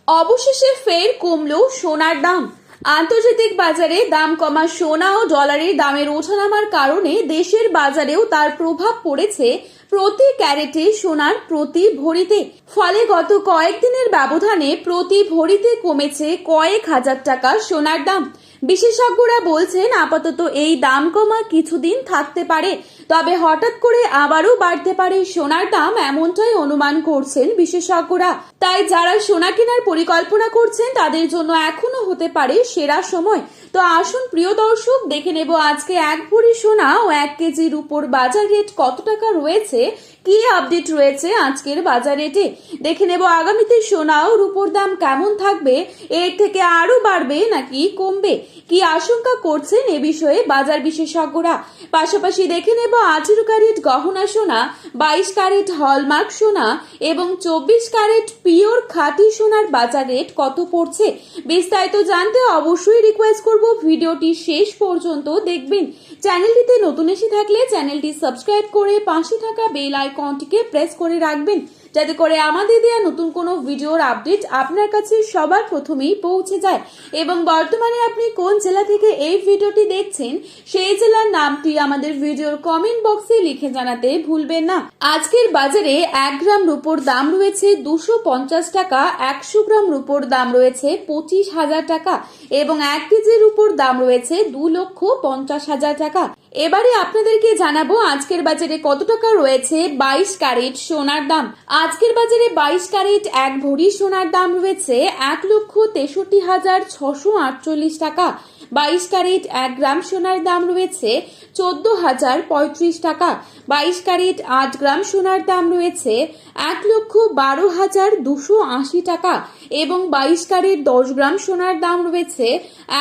অবশেষে ফের কমলো সোনার দাম। আন্তর্জাতিক বাজারে দাম কমা সোনা ও ডলারের দামের ওঠানামার কারণে দেশের বাজারেও তার প্রভাব পড়েছে প্রতি ক্যারেটে সোনার প্রতি ভরিতে। ফলে গত কয়েকদিনের ব্যবধানে প্রতি ভরিতে কমেছে কয়েক হাজার টাকা সোনার দাম। বিশেষজ্ঞরা বলছেন আপাতত এই দাম কমা কিছুদিন থাকতে পারে, তবে হঠাৎ করে আবারও বাড়তে পারে সোনার দাম, এমনটাই অনুমান করছেন বিশেষজ্ঞরা। তাই যারা সোনা কেনার পরিকল্পনা করছেন তাদের জন্য এখনো হতে পারে সেরা সময়। তো আসুন প্রিয় দর্শক, দেখে নেব আজকে 1 ভরি সোনা ও 1 কেজি রূপোর বাজার রেট কত টাকা রয়েছে, কি আপডেট রয়েছে আজকের বাজার রেটে। দেখে নেব আগামীতে সোনা ও রূপোর দাম কেমন থাকবে, এর থেকে আরো বাড়বে নাকি কমবে, কি আশঙ্কা করছেন এ বিষয়ে বাজার বিশেষজ্ঞরা। পাশাপাশি দেখে নেব 18 ক্যারেট গহনা সোনা, 22 ক্যারেট হলমার্ক সোনা এবং 24 ক্যারেট পিওর খাঁটি সোনার বাজার রেট কত পড়ছে। বিস্তারিত জানতে অবশ্যই রিকোয়েস্ট করব ভিডিওটি শেষ পর্যন্ত দেখবেন। চ্যানেলটিতে নতুন এসে থাকলে চ্যানেলটি সাবস্ক্রাইব করে পাশে থাকা বেল আইকনটিকে প্রেস করে রাখবেন, যাতে করে আমাদের দেওয়া নতুন কোনো ভিডিওর আপডেট আপনার কাছে সবার প্রথমেই পৌঁছে যায়। এবং বর্তমানে আপনি কোন জেলা থেকে এই ভিডিওটি দেখছেন সেই জেলার নামটি আমাদের ভিডিওর কমেন্ট বক্সে লিখে জানাতে ভুলবেন না। আজকের বাজারে 1 গ্রাম রূপোর দাম রয়েছে 250 টাকা, 100 গ্রাম রূপোর দাম রয়েছে 25,000 টাকা এবং 1 কেজি রূপোর দাম রয়েছে 2,50,000 টাকা। এবারে আপনাদেরকে জানাবো আজকের বাজারে কত টাকা রয়েছে 22 ক্যারেট সোনার দাম। আজকের বাজারে 22 ক্যারেট 1 ভরি সোনার দাম রয়েছে 1,63,648 টাকা। 22 ক্যারেট 1 গ্রাম সোনার দাম রয়েছে 14,035 টাকা। 22 ক্যারেট 8 গ্রাম সোনার দাম রয়েছে 1,12,280 টাকা এবং 22 ক্যারেট 10 গ্রাম সোনার দাম রয়েছে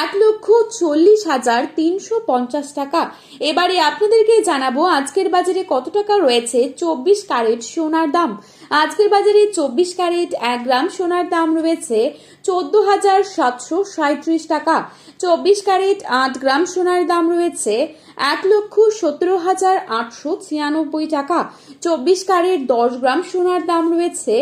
1,40,350 টাকা। এবারে আপনাদেরকে জানাবো আজকের বাজারে কত টাকা রয়েছে 24 ক্যারেট সোনার দাম। আজকের বাজারে 24 ক্যারেট 1 গ্রাম সোনার দাম রয়েছে 14,737 টাকা। 24 ক্যারেট 8 গ্রাম সোনার দাম রয়েছে 1,17,896 টাকা। 24 ক্যারেট 10 গ্রাম সোনার দাম রয়েছে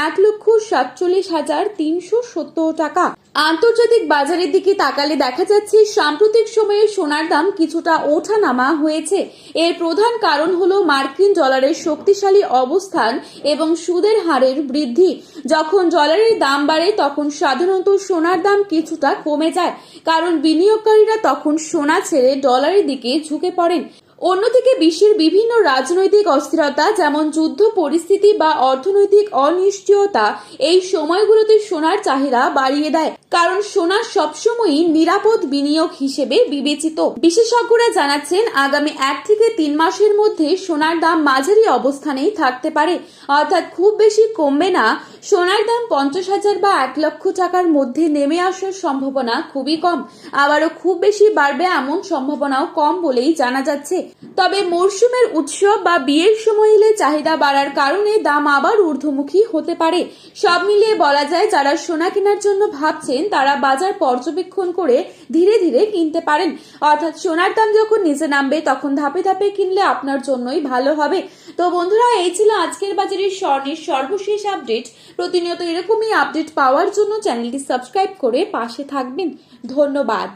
1,47,370 টাকা। আন্তর্জাতিক বাজারের দিকে তাকালে দেখা যাচ্ছে সাম্প্রতিক সময়ে সোনার দাম কিছুটা ওঠানামা হয়েছে। এর প্রধান কারণ হলো মার্কিন ডলারের শক্তিশালী অবস্থান এবং সুদের হারের বৃদ্ধি। যখন ডলারের দাম বাড়ে তখন সাধারণত সোনার দাম কিছুটা কমে যায়, কারণ বিনিয়োগকারীরা তখন সোনা ছেড়ে ডলারের দিকে ঝুঁকে পড়েন। অন্যদিকে বিশ্বের বিভিন্ন রাজনৈতিক অস্থিরতা, যেমন যুদ্ধ পরিস্থিতি বা অর্থনৈতিক অনিশ্চয়তা, এই সময়গুলোতে সোনার চাহিদা বাড়িয়ে দেয়, কারণ সোনা সবসময়ই নিরাপদ বিনিয়োগ হিসেবে বিবেচিত। বিশেষজ্ঞরা জানাচ্ছেন আগামী 1 থেকে 3 মাসের মধ্যে সোনার দাম মাঝারি অবস্থানেই থাকতে পারে, অর্থাৎ খুব বেশি কমবে না। সোনার দাম 50,000 বা 1 লক্ষ টাকার মধ্যে নেমে আসার সম্ভাবনা খুবই কম, আবারও খুব বেশি বাড়বে এমন সম্ভাবনাও কম বলেই জানা যাচ্ছে। তবে মরশুমের উৎসব বা বিয়ের সময় এলে চাহিদা বাড়ার কারণে দাম আবার ঊর্ধ্বমুখী হতে পারে। সব মিলিয়ে বলা যায় যারা সোনা কেনার জন্য ভাবছেন তারা বাজার পর্যবেক্ষণ করে ধীরে ধীরে কিনতে পারেন, অর্থাৎ সোনার দাম যখন নিচে নামবে তখন ধাপে ধাপে কিনলে আপনার জন্যই ভালো হবে। তো বন্ধুরা, এই ছিল আজকের বাজারের স্বর্ণের সর্বশেষ আপডেট। প্রতিনিয়ত এরকমই আপডেট পাওয়ার জন্য চ্যানেলটি সাবস্ক্রাইব করে পাশে থাকবেন। ধন্যবাদ।